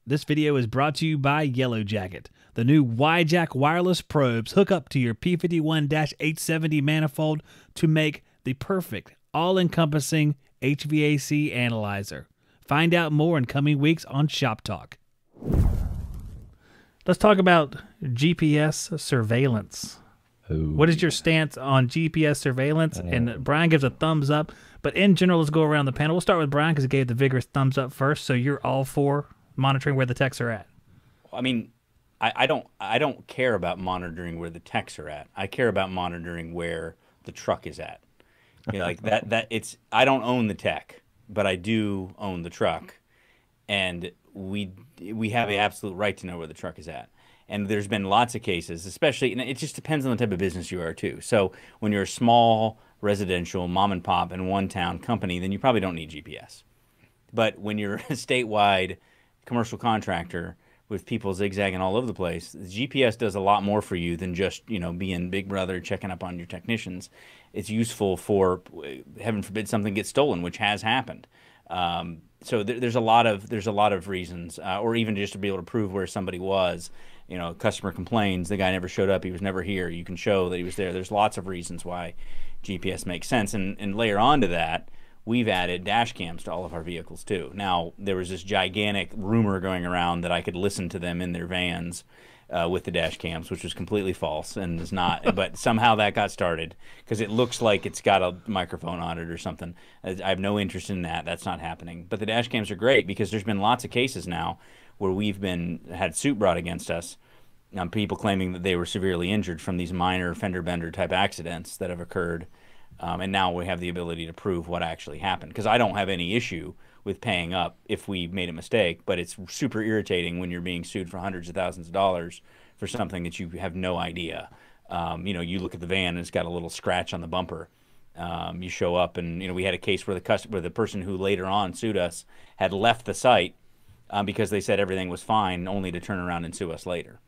This video is brought to you by Yellow Jacket. The new Y-Jack wireless probes hook up to your P51-870 manifold to make the perfect, all-encompassing HVAC analyzer. Find out more in coming weeks on Shop Talk. Let's talk about GPS surveillance. Ooh. What is your stance on GPS surveillance? And Bryan gives a thumbs up. But in general, let's go around the panel. We'll start with Bryan because he gave the vigorous thumbs up first. So you're all for monitoring where the techs are at? I mean, I don't care about monitoring where the techs are at. I care about monitoring where the truck is at. You know, like that it's I don't own the tech, but I do own the truck, and we have the absolute right to know where the truck is at. And there's been lots of cases, especially, and it just depends on the type of business you are too. So when you're a small residential mom and pop in one town company, then you probably don't need GPS. But when you're a statewide commercial contractor with people zigzagging all over the place, GPS does a lot more for you than just, you know, being Big Brother checking up on your technicians. It's useful for, heaven forbid, something gets stolen, which has happened. So there's a lot of reasons, or even just to be able to prove where somebody was. You know, customer complains, the guy never showed up, he was never here. You can show that he was there. There's lots of reasons why GPS makes sense. And layer on to that, we've added dash cams to all of our vehicles too. Now, there was this gigantic rumor going around that I could listen to them in their vans with the dash cams, which was completely false and is not. But somehow that got started because it looks like it's got a microphone on it or something. I have no interest in that. That's not happening. But the dash cams are great because there's been lots of cases now where we've had suit brought against us. People claiming that they were severely injured from these minor fender bender type accidents that have occurred. And now we have the ability to prove what actually happened. Because I don't have any issue with paying up if we made a mistake, but it's super irritating when you're being sued for hundreds of thousands of dollars for something that you have no idea. You know, you look at the van and it's got a little scratch on the bumper. You show up and, you know, we had a case where the person who later on sued us had left the site because they said everything was fine, only to turn around and sue us later.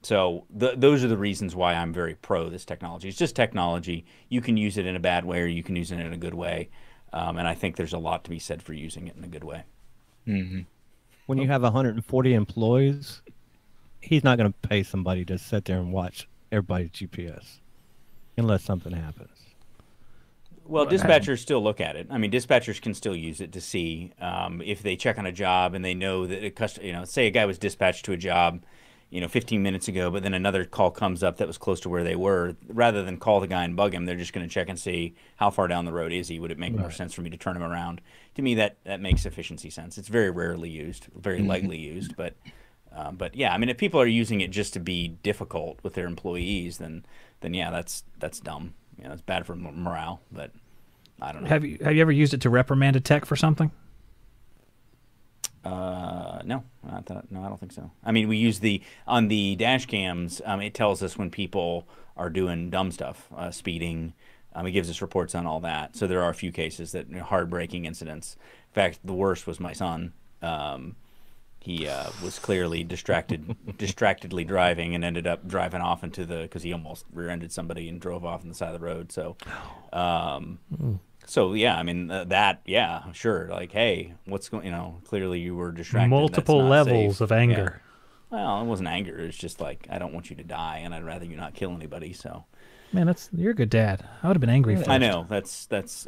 So those are the reasons why I'm very pro this technology. It's just technology. You can use it in a bad way or you can use it in a good way. And I think there's a lot to be said for using it in a good way. Mm-hmm. When you have 140 employees, he's not going to pay somebody to sit there and watch everybody's GPS unless something happens. Well, dispatchers still look at it. I mean, dispatchers can still use it to see if they check on a job and they know that say a guy was dispatched to a job 15 minutes ago, but then another call comes up that was close to where they were. Rather than call the guy and bug him, they're just going to check and see how far down the road is he. Would it make more sense for me to turn him around? To me, that makes efficiency sense. It's very rarely used, very lightly used, but yeah, I mean, if people are using it just to be difficult with their employees, then yeah, that's dumb. You know, it's bad for morale. But I don't know. Have you ever used it to reprimand a tech for something? No, I don't think so. I mean, we use on the dash cams, it tells us when people are doing dumb stuff, speeding. It gives us reports on all that. So there are a few cases that hard braking incidents. In fact, the worst was my son. He was clearly distractedly driving and ended up driving off because he almost rear-ended somebody and drove off on the side of the road. So, So yeah, I mean yeah, sure. Like, hey, what's going? Clearly you were distracted. Multiple levels of anger. Yeah. Well, it wasn't anger. It's just like, I don't want you to die, and I'd rather you not kill anybody. So, man, you're a good dad. I would have been angry. First. I know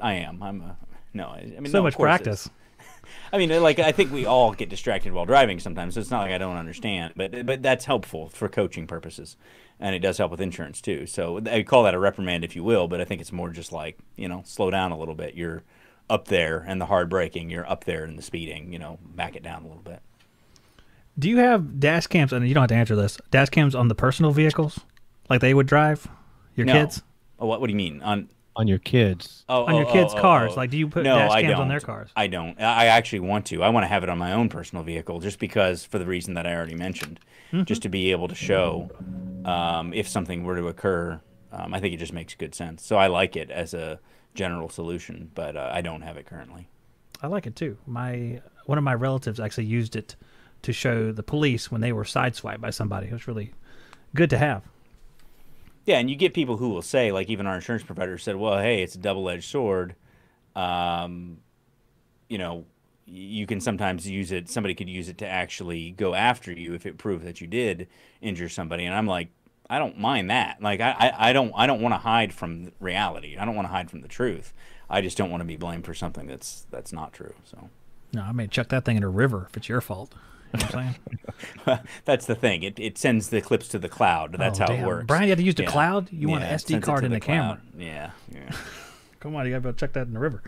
I am. I mean, so much practice. I mean, like, I think we all get distracted while driving sometimes, so it's not like I don't understand. But that's helpful for coaching purposes, and it does help with insurance too. So I call that a reprimand, if you will, but I think it's more just like, slow down a little bit. You're up there and the hard braking. You're up there in the speeding. Back it down a little bit. Do you have dash cams? And you don't have to answer this. Dash cams on the personal vehicles, like they would drive your kids? Oh, what do you mean on your kids? On your kids' cars. Like, do you put dash cams on their cars? I don't. I actually want to. I want to have it on my own personal vehicle just because, for the reason that I already mentioned, just to be able to show if something were to occur. I think it just makes good sense. So I like it as a general solution, but I don't have it currently. I like it too. One of my relatives actually used it to show the police when they were sideswiped by somebody. It was really good to have. Yeah, and you get people who will say, like, even our insurance provider said, well, hey, it's a double-edged sword. you can sometimes use it. Somebody could use it to actually go after you if it proved that you did injure somebody. And I'm like, I don't mind that. Like, I don't want to hide from reality. I don't want to hide from the truth. I just don't want to be blamed for something that's not true. So. No, I may chuck that thing in a river if it's your fault. You know what I'm saying? That's the thing. It sends the clips to the cloud. That's how it works. Brian, you have to use the cloud? You want an SD card in the camera. Yeah. Come on, you got to go check that in the river.